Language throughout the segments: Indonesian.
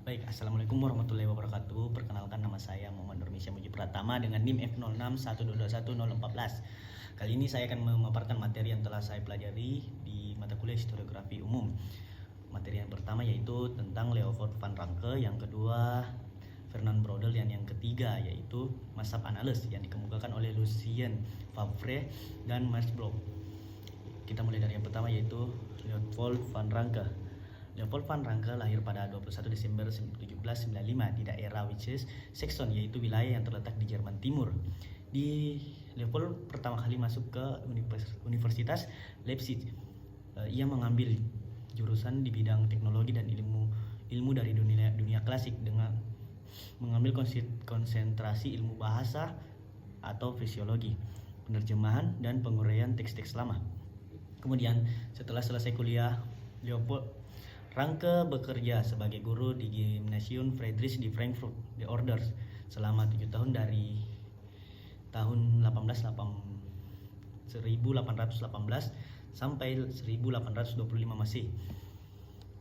Baik, Assalamualaikum warahmatullahi wabarakatuh. Perkenalkan, nama saya Muhammad Nurmisya Muji Pratama dengan NIM F0612211014. Kali ini saya akan memaparkan materi yang telah saya pelajari di mata kuliah Historiografi Umum. Materi yang pertama yaitu tentang Leopold van Ranke, yang kedua Fernand Braudel, dan yang ketiga yaitu Mazhab Annales yang dikemukakan oleh Lucien Favre dan Max Bloch. Kita mulai dari yang pertama yaitu Leopold van Ranke. Leopold van Ranke lahir pada 21 Desember 1795 di daerah Saxon, yaitu wilayah yang terletak di Jerman Timur. Leopold pertama kali masuk ke Universitas Leipzig. Ia mengambil jurusan di bidang teknologi dan ilmu dari dunia klasik dengan mengambil konsentrasi ilmu bahasa atau fisiologi, penerjemahan dan penguraian teks-teks lama. Kemudian setelah selesai kuliah, Leopold Ranke bekerja sebagai guru di Gymnasium Friedrich di Frankfurt the Orders selama 7 tahun dari tahun 1818 sampai 1825 Masehi.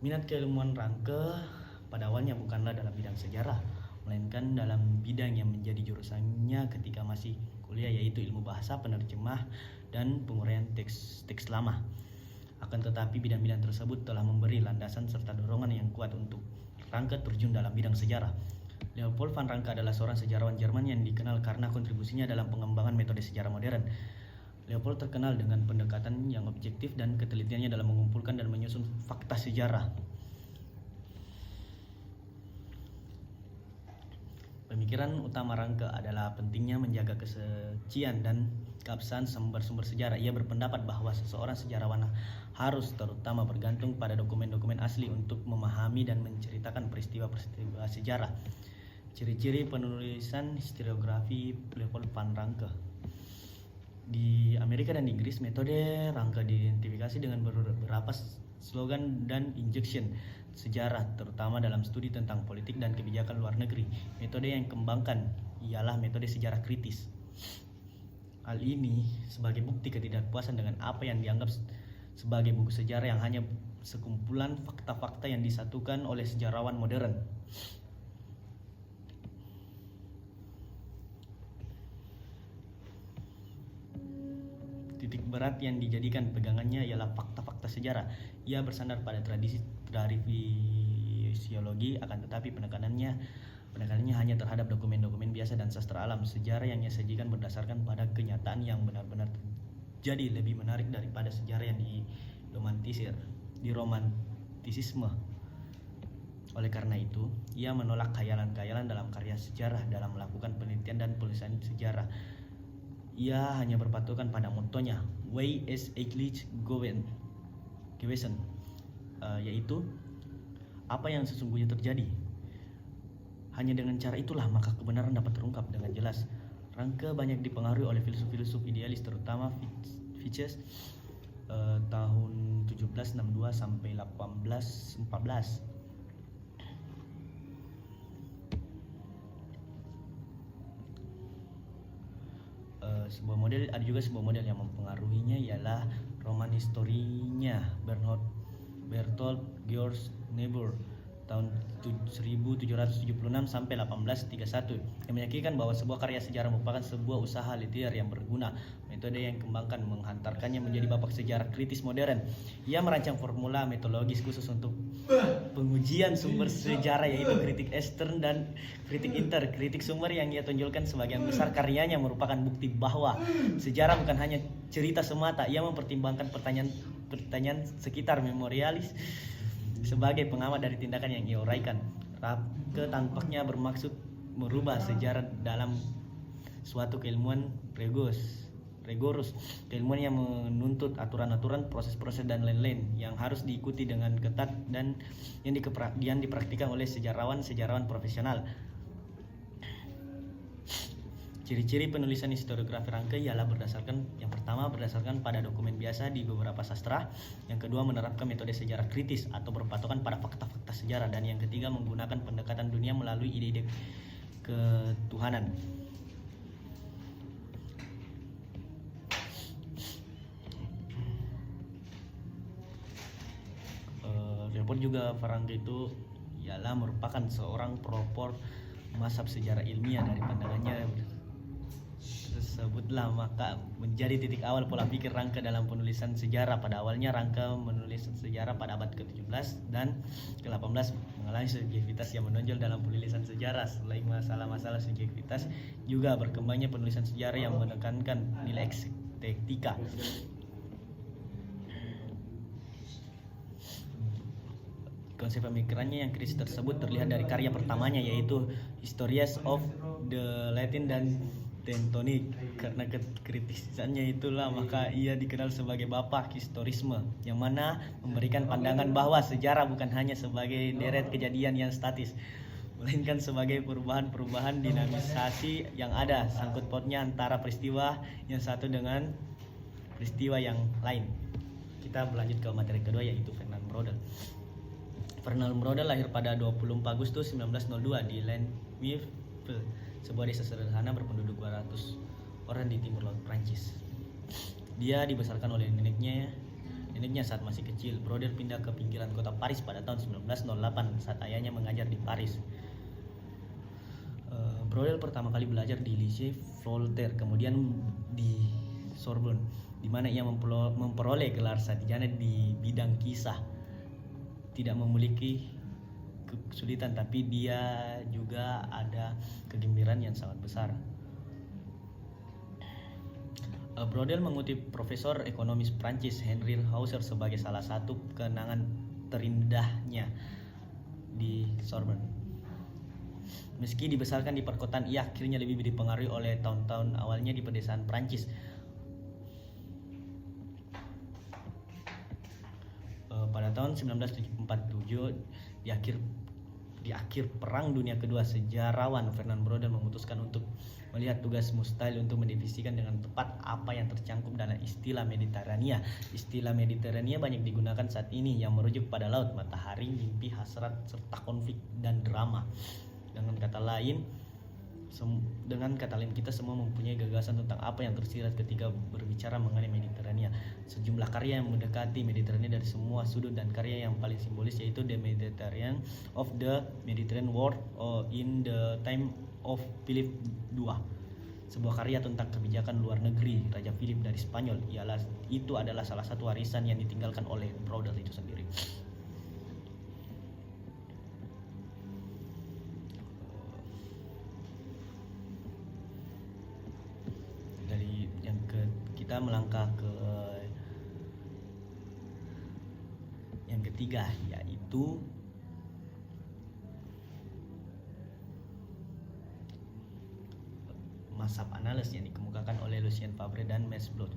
Minat keilmuan Ranke pada awalnya bukanlah dalam bidang sejarah, melainkan dalam bidang yang menjadi jurusannya ketika masih kuliah, yaitu ilmu bahasa, penerjemah, dan penguraian teks lama. Akan tetapi bidang-bidang tersebut telah memberi landasan serta dorongan yang kuat untuk Ranke terjun dalam bidang sejarah. Leopold van Ranke adalah seorang sejarawan Jerman yang dikenal karena kontribusinya dalam pengembangan metode sejarah modern. Leopold terkenal dengan pendekatan yang objektif dan ketelitiannya dalam mengumpulkan dan menyusun fakta sejarah. Pemikiran utama Ranke adalah pentingnya menjaga kesucian dan keabsahan sumber-sumber sejarah. Ia berpendapat bahwa seseorang sejarawan harus terutama bergantung pada dokumen-dokumen asli untuk memahami dan menceritakan peristiwa-peristiwa sejarah. Ciri-ciri penulisan historiografi Leopold van Ranke. Di Amerika dan Inggris, metode Ranke diidentifikasi dengan beberapa slogan dan injection sejarah, terutama dalam studi tentang politik dan kebijakan luar negeri. Metode yang dikembangkan ialah metode sejarah kritis. Hal ini sebagai bukti ketidakpuasan dengan apa yang dianggap sebagai buku sejarah yang hanya sekumpulan fakta-fakta yang disatukan oleh sejarawan modern. Titik berat yang dijadikan pegangannya ialah fakta-fakta sejarah. Ia bersandar pada tradisi dari fisiologi, akan tetapi penekanannya hanya terhadap dokumen-dokumen biasa dan sastra alam. Sejarah yang ia sajikan berdasarkan pada kenyataan yang benar-benar terjadi, lebih menarik daripada sejarah yang diromantisisme. Oleh karena itu, ia menolak khayalan-khayalan dalam karya sejarah. Dalam melakukan penelitian dan penulisan sejarah, ia hanya berpatokan pada motonya "Wie es eigentlich gewesen", yaitu apa yang sesungguhnya terjadi. Hanya dengan cara itulah maka kebenaran dapat terungkap dengan jelas. Ranke banyak dipengaruhi oleh filsuf-filsuf idealis, terutama Fichte tahun 1762 sampai 1814. Ada juga sebuah model yang mempengaruhinya ialah roman historinya Bertolt Georg Niebuhr tahun 1776 sampai 1831, yang meyakinkan bahwa sebuah karya sejarah merupakan sebuah usaha literasi yang berguna. Metode yang dikembangkan menghantarkannya menjadi bapak sejarah kritis modern. Ia merancang formula metodologis khusus untuk pengujian sumber sejarah, yaitu kritik ekstern dan kritik inter. Kritik sumber yang ia tonjolkan sebagian besar karyanya merupakan bukti bahwa sejarah bukan hanya cerita semata. Ia mempertimbangkan pertanyaan sekitar memorialis sebagai pengamat dari tindakan yang ia uraikan. Ranke tampaknya bermaksud merubah sejarah dalam suatu keilmuan rigorus, keilmuan yang menuntut aturan-aturan, proses-proses dan lain-lain yang harus diikuti dengan ketat dan yang dipraktikkan oleh sejarawan profesional. Ciri-ciri penulisan historiografi Ranke ialah yang pertama berdasarkan pada dokumen biasa di beberapa sastra, yang kedua menerapkan metode sejarah kritis atau berpatokan pada fakta-fakta sejarah, dan yang ketiga menggunakan pendekatan dunia melalui ide-ide ketuhanan. Leopold juga Van Ranke itu ialah merupakan seorang pelopor mazhab sejarah ilmiah. Dari pandangannya tersebutlah maka menjadi titik awal pola pikir Ranke dalam penulisan sejarah. Pada awalnya Ranke menulis sejarah pada abad ke-17 dan ke-18 mengalami subjektivitas yang menonjol dalam penulisan sejarah. Selain masalah-masalah subjektivitas, juga berkembangnya penulisan sejarah yang menekankan nilai estetika. Konsep pemikirannya yang kritis tersebut terlihat dari karya pertamanya, yaitu Histories of the Latin dan Teutonic. Karena kekritisannya itulah maka ia dikenal sebagai bapak historisme, yang mana memberikan pandangan bahwa sejarah bukan hanya sebagai deret kejadian yang statis, melainkan sebagai perubahan-perubahan dinamisasi yang ada sangkut pautnya antara peristiwa yang satu dengan peristiwa yang lain. Kita berlanjut ke materi kedua, yaitu Fernand Braudel. Fernand Braudel lahir pada 24 Agustus 1902 di Landmiville, sebuah desa sederhana berpenduduk 200 orang di timur laut Prancis. Dia dibesarkan oleh neneknya saat masih kecil. Braudel pindah ke pinggiran kota Paris pada tahun 1908 saat ayahnya mengajar di Paris. Braudel pertama kali belajar di Lycée Voltaire, kemudian di Sorbonne, di mana ia memperoleh gelar sarjana di bidang kisah. Tidak memiliki kesulitan, tapi dia juga ada kegembiraan yang sangat besar. Braudel mengutip Profesor Ekonomis Prancis Henri Hauser sebagai salah satu kenangan terindahnya di Sorbonne. Meski dibesarkan di perkotaan, ia akhirnya lebih dipengaruhi oleh tahun-tahun awalnya di pedesaan Prancis. Pada tahun 1947 di akhir Perang Dunia Kedua, sejarawan Fernand Braudel memutuskan untuk melihat tugas mustahil untuk mendefinisikan dengan tepat apa yang tercangkup dalam istilah Mediterania. Istilah Mediterania banyak digunakan saat ini yang merujuk pada laut, matahari, mimpi, hasrat, serta konflik dan drama. Dengan kata lain, kita semua mempunyai gagasan tentang apa yang tersirat ketika berbicara mengenai Mediterania. Sejumlah karya yang mendekati Mediterania dari semua sudut, dan karya yang paling simbolis yaitu The Mediterranean of the Mediterranean World in the Time of Philip II, sebuah karya tentang kebijakan luar negeri Raja Philip dari Spanyol. Itu adalah salah satu warisan yang ditinggalkan oleh Braudel itu sendiri. Kita melangkah ke yang ketiga, yaitu mazhab analis yang dikemukakan oleh Lucien Favre dan Max Bloch.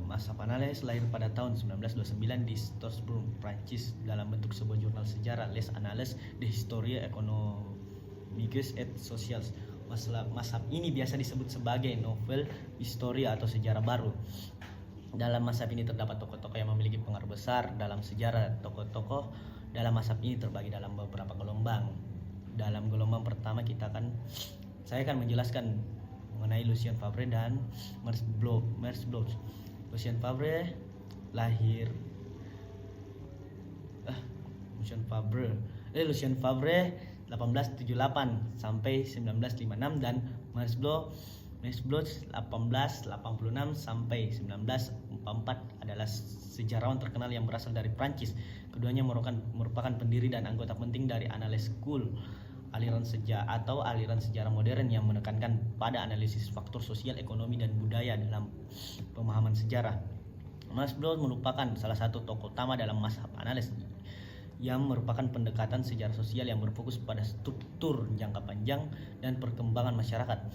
Mazhab analis lahir pada tahun 1929 di Strasbourg, Prancis, dalam bentuk sebuah jurnal sejarah, Les Annales de l'Histoire économique et sociale. Mazhab ini biasa disebut sebagai novel historia atau sejarah baru. Dalam mazhab ini terdapat tokoh-tokoh yang memiliki pengaruh besar dalam sejarah. Tokoh-tokoh dalam mazhab ini terbagi dalam beberapa gelombang. Dalam gelombang pertama saya akan menjelaskan mengenai Lucien Favre dan Max Bloch. Lucien Favre 1878 sampai 1956 dan Max Bloch 1886 sampai 1944 adalah sejarawan terkenal yang berasal dari Prancis. Keduanya merupakan pendiri dan anggota penting dari Annales School, aliran sejarah modern yang menekankan pada analisis faktor sosial, ekonomi, dan budaya dalam pemahaman sejarah. Max Bloch merupakan salah satu tokoh utama dalam mazhab analis, yang merupakan pendekatan sejarah sosial yang berfokus pada struktur jangka panjang dan perkembangan masyarakat.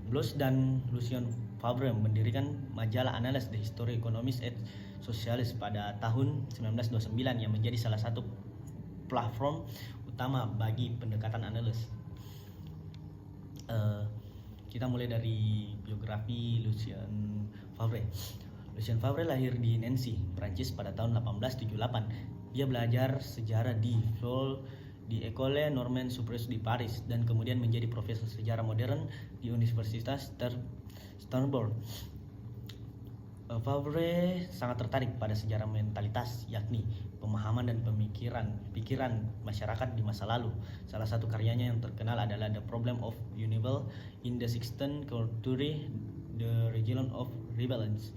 Bloch dan Lucien Favre mendirikan majalah Annales de l'Histoire économique et sociale pada tahun 1929 yang menjadi salah satu platform utama bagi pendekatan analis. Kita mulai dari biografi Lucien Favre. Lucien Favre lahir di Nancy, Prancis pada tahun 1878. Dia belajar sejarah di École Normande Supérieure di Paris dan kemudian menjadi profesor sejarah modern di Universitas Strasbourg. Favre sangat tertarik pada sejarah mentalitas, yakni pemahaman dan pikiran masyarakat di masa lalu. Salah satu karyanya yang terkenal adalah The Problem of Unival in the 16th Century, The Region of Rebellions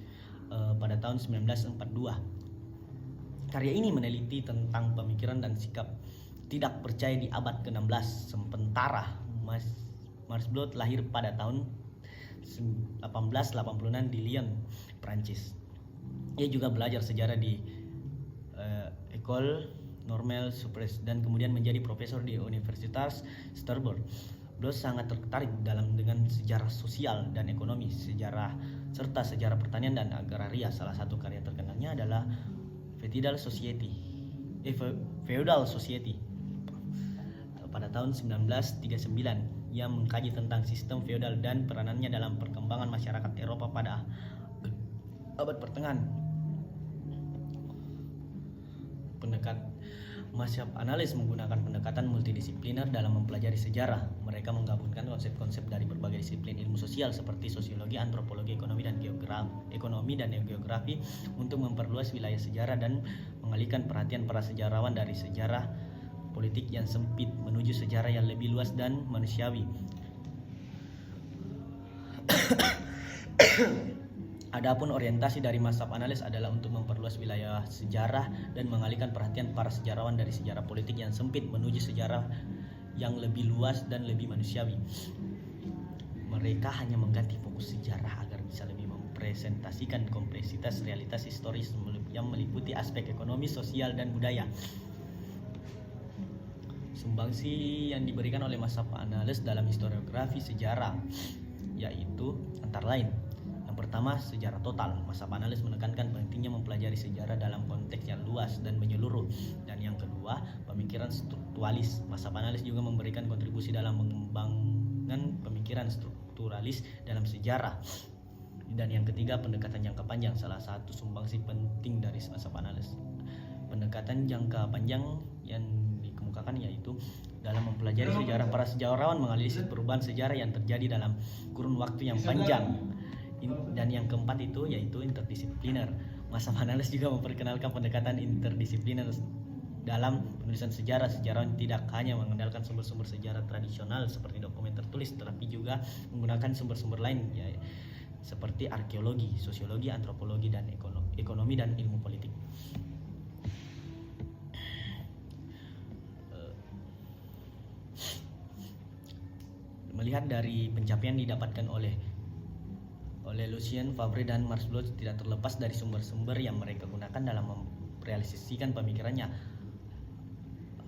pada tahun 1942. Karya ini meneliti tentang pemikiran dan sikap tidak percaya di abad ke-16. Sementara Marsblot lahir pada tahun 1886 di Lyon, Prancis. Ia juga belajar sejarah di École Normale Supérieure dan kemudian menjadi profesor di Universitas Strasbourg. Beliau sangat tertarik dengan sejarah sosial dan ekonomi, serta sejarah pertanian dan agraria. Salah satu karya terkenalnya adalah Feudal Society pada tahun 1939. Ia mengkaji tentang sistem feodal dan peranannya dalam perkembangan masyarakat Eropa pada abad pertengahan. Mazhab analis menggunakan pendekatan multidisipliner dalam mempelajari sejarah. Mereka menggabungkan konsep-konsep dari berbagai disiplin ilmu sosial seperti sosiologi, antropologi, ekonomi dan geografi untuk memperluas wilayah sejarah dan mengalihkan perhatian para sejarawan dari sejarah politik yang sempit menuju sejarah yang lebih luas dan manusiawi. Adapun orientasi dari mazhab analis adalah untuk memperluas wilayah sejarah dan mengalihkan perhatian para sejarawan dari sejarah politik yang sempit menuju sejarah yang lebih luas dan lebih manusiawi. Mereka hanya mengganti fokus sejarah agar bisa lebih mempresentasikan kompleksitas realitas historis yang meliputi aspek ekonomi, sosial, dan budaya. Sumbangsi yang diberikan oleh mazhab analis dalam historiografi sejarah yaitu antara lain: yang pertama, sejarah total. Mazhab analis menekankan pentingnya mempelajari sejarah dalam konteks yang luas dan menyeluruh. Dan yang kedua, pemikiran strukturalis. Mazhab analis juga memberikan kontribusi dalam mengembangkan pemikiran strukturalis dalam sejarah. Dan yang ketiga, pendekatan jangka panjang. Salah satu sumbangsi penting dari mazhab analis. Pendekatan jangka panjang yang dikemukakan yaitu dalam mempelajari sejarah, para sejarawan menganalisis perubahan sejarah yang terjadi dalam kurun waktu yang panjang. Dan yang keempat itu yaitu interdisipliner. Mazhab analis juga memperkenalkan pendekatan interdisipliner dalam penulisan sejarah. Sejarawan tidak hanya mengandalkan sumber-sumber sejarah tradisional seperti dokumen tertulis, tetapi juga menggunakan sumber-sumber lain seperti arkeologi, sosiologi, antropologi, dan ekonomi dan ilmu politik. Melihat dari pencapaian didapatkan oleh Lucien Favre dan Marsblot tidak terlepas dari sumber-sumber yang mereka gunakan dalam merealisasikan pemikirannya.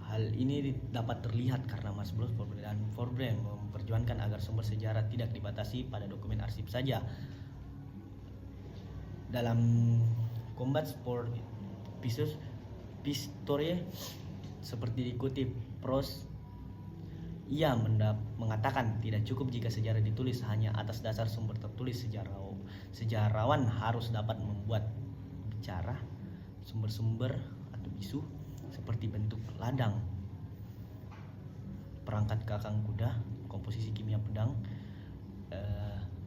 Hal ini dapat terlihat karena Marsblot dan Favre memperjuangkan agar sumber sejarah tidak dibatasi pada dokumen arsip saja. Dalam Combat for Pistorie seperti dikutip Proust, ia mengatakan tidak cukup jika sejarah ditulis hanya atas dasar sumber tertulis. Sejarawan harus dapat membuat bicara sumber-sumber atau isu seperti bentuk ladang, perangkat kakang kuda, komposisi kimia pedang.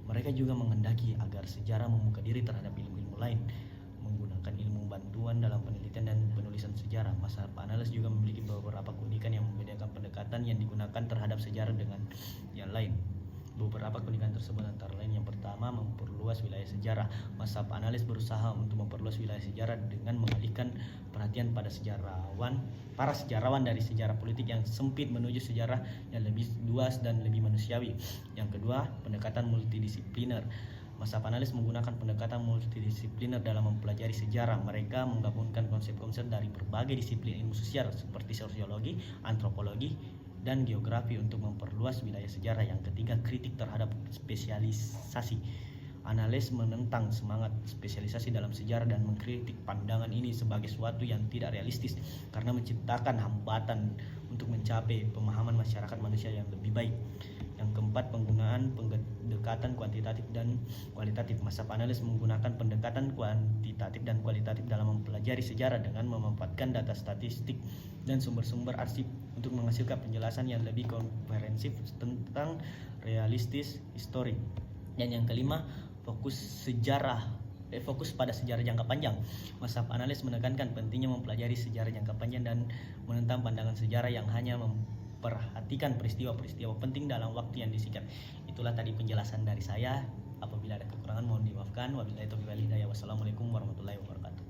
Mereka juga menghendaki agar sejarah membuka diri terhadap ilmu-ilmu lain, menggunakan ilmu bantuan dalam penelitian dan penulisan sejarah. Mazhab analis juga memiliki beberapa keunikan yang membedakan pendekatan yang digunakan terhadap sejarah dengan yang lain. Beberapa keunikan tersebut antara lain: yang pertama, memperluas wilayah sejarah. Mazhab analis berusaha untuk memperluas wilayah sejarah dengan mengalihkan perhatian para sejarawan dari sejarah politik yang sempit menuju sejarah yang lebih luas dan lebih manusiawi. Yang kedua, pendekatan multidisipliner. Mazhab analis menggunakan pendekatan multidisipliner dalam mempelajari sejarah. Mereka menggabungkan konsep-konsep dari berbagai disiplin ilmu sosial seperti sosiologi, antropologi, dan geografi untuk memperluas wilayah sejarah. Yang ketiga, kritik terhadap spesialisasi. Analis menentang semangat spesialisasi dalam sejarah dan mengkritik pandangan ini sebagai suatu yang tidak realistis karena menciptakan hambatan untuk mencapai pemahaman masyarakat manusia yang lebih baik. Yang keempat, penggunaan pendekatan kuantitatif dan kualitatif. Mazhab analis menggunakan pendekatan kuantitatif dan kualitatif dalam mempelajari sejarah dengan memanfaatkan data statistik dan sumber-sumber arsip untuk menghasilkan penjelasan yang lebih komprehensif tentang realistis histori. Dan yang kelima, fokus sejarah fokus pada sejarah jangka panjang. Mazhab analis menekankan pentingnya mempelajari sejarah jangka panjang dan menentang pandangan sejarah yang hanya memperhatikan peristiwa-peristiwa penting dalam waktu yang disingkat. Itulah tadi penjelasan dari saya. Apabila ada kekurangan mohon dimaafkan. Wabillahi taufiq wal hidayah. Wassalamualaikum warahmatullahi wabarakatuh.